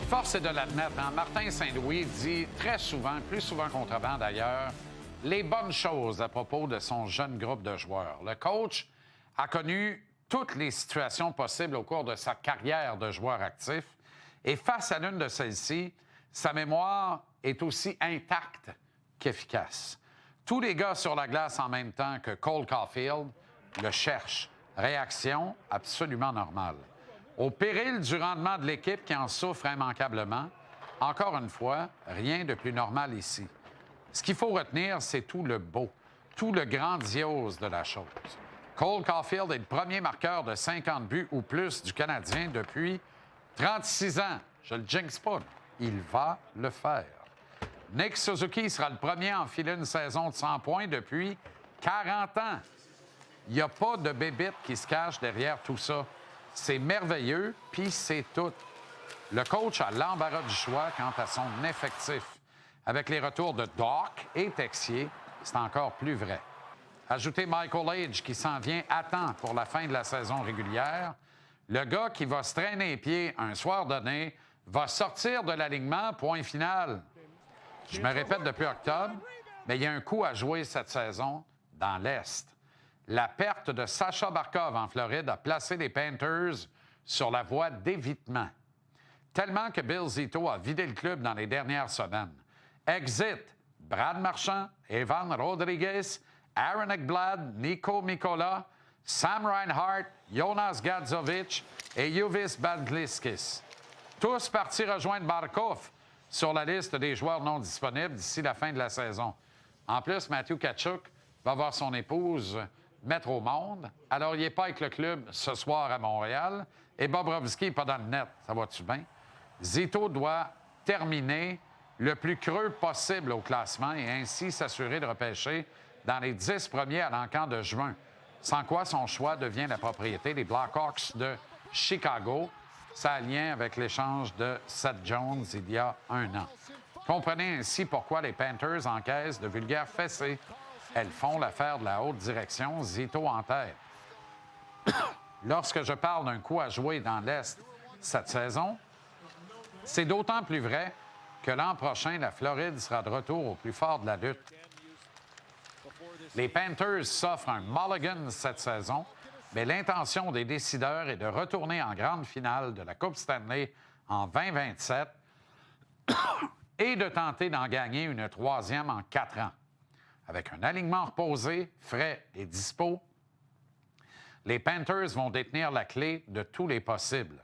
Force est de l'admettre, hein? Martin Saint-Louis dit très souvent, plus souvent qu'autrement d'ailleurs, les bonnes choses à propos de son jeune groupe de joueurs. Le coach a connu toutes les situations possibles au cours de sa carrière de joueur actif et face à l'une de celles-ci, sa mémoire est aussi intacte qu'efficace. Tous les gars sur la glace en même temps que Cole Caulfield le cherchent. Réaction absolument normale. Au péril du rendement de l'équipe qui en souffre immanquablement, encore une fois, rien de plus normal ici. Ce qu'il faut retenir, c'est tout le beau, tout le grandiose de la chose. Cole Caulfield est le premier marqueur de 50 buts ou plus du Canadien depuis 36 ans. Je le jinx pas. Il va le faire. Nick Suzuki sera le premier à enfiler une saison de 100 points depuis 40 ans. Il n'y a pas de bébite qui se cache derrière tout ça. C'est merveilleux, puis c'est tout. Le coach a l'embarras du choix quant à son effectif. Avec les retours de Doc et Texier, c'est encore plus vrai. Ajoutez Michael Age qui s'en vient à temps pour la fin de la saison régulière. Le gars qui va se traîner les pieds un soir donné va sortir de l'alignement, point final. Je me répète depuis octobre, mais il y a un coup à jouer cette saison dans l'Est. La perte de Sacha Barkov en Floride a placé les Panthers sur la voie d'évitement. Tellement que Bill Zito a vidé le club dans les dernières semaines. Exit Brad Marchand, Evan Rodriguez, Aaron Ekblad, Nico Mikola, Sam Reinhart, Jonas Gadzovic et Jovis Badliskis. Tous partis rejoindre Barkov sur la liste des joueurs non disponibles d'ici la fin de la saison. En plus, Matthew Tkachuk va voir son épouse mettre au monde. Alors, il n'est pas avec le club ce soir à Montréal. Et Bobrovski n'est pas dans le net. Ça va-tu bien? Zito doit terminer le plus creux possible au classement et ainsi s'assurer de repêcher dans les 10 premiers à l'encan de juin. Sans quoi son choix devient la propriété des Blackhawks de Chicago. Ça a lien avec l'échange de Seth Jones il y a un an. Comprenez ainsi pourquoi les Panthers encaissent de vulgaires fessées. Elles font l'affaire de la haute direction, Zito en tête. Lorsque je parle d'un coup à jouer dans l'Est cette saison, c'est d'autant plus vrai que l'an prochain, la Floride sera de retour au plus fort de la lutte. Les Panthers s'offrent un mulligan cette saison, mais l'intention des décideurs est de retourner en grande finale de la Coupe Stanley en 2027 et de tenter d'en gagner une troisième en 4 ans. Avec un alignement reposé, frais et dispo, les Panthers vont détenir la clé de tous les possibles.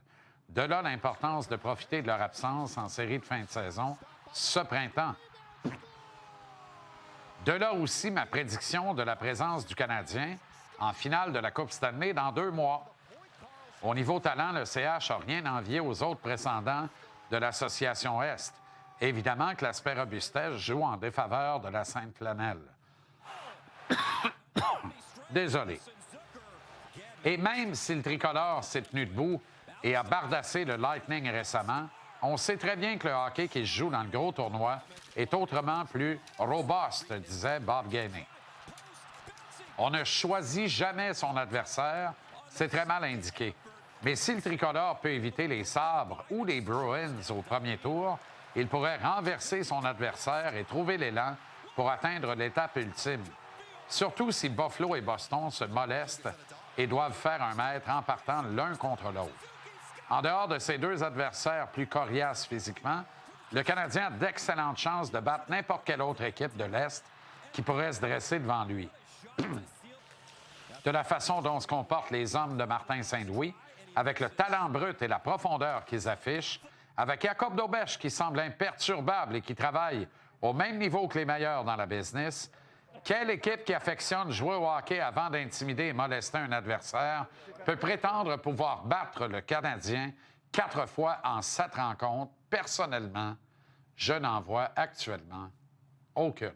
De là l'importance de profiter de leur absence en série de fin de saison ce printemps. De là aussi ma prédiction de la présence du Canadien en finale de la Coupe Stanley dans 2 mois. Au niveau talent, le CH n'a rien envié aux autres prétendants de l'Association Est. Évidemment que l'aspect robustesse joue en défaveur de la Sainte Flanelle. Désolé. Et même si le tricolore s'est tenu debout et a bardassé le Lightning récemment, on sait très bien que le hockey qui se joue dans le gros tournoi est autrement plus robuste, disait Bob Gainey. On ne choisit jamais son adversaire, c'est très mal indiqué. Mais si le tricolore peut éviter les Sabres ou les Bruins au premier tour, il pourrait renverser son adversaire et trouver l'élan pour atteindre l'étape ultime. Surtout si Buffalo et Boston se molestent et doivent faire un mètre en partant l'un contre l'autre. En dehors de ces 2 adversaires plus coriaces physiquement, le Canadien a d'excellentes chances de battre n'importe quelle autre équipe de l'Est qui pourrait se dresser devant lui. De la façon dont se comportent les hommes de Martin Saint-Louis, avec le talent brut et la profondeur qu'ils affichent, avec Jacob Daubesch qui semble imperturbable et qui travaille au même niveau que les meilleurs dans la business, quelle équipe qui affectionne jouer au hockey avant d'intimider et molester un adversaire peut prétendre pouvoir battre le Canadien 4 fois en 7 rencontres? Personnellement, je n'en vois actuellement aucune.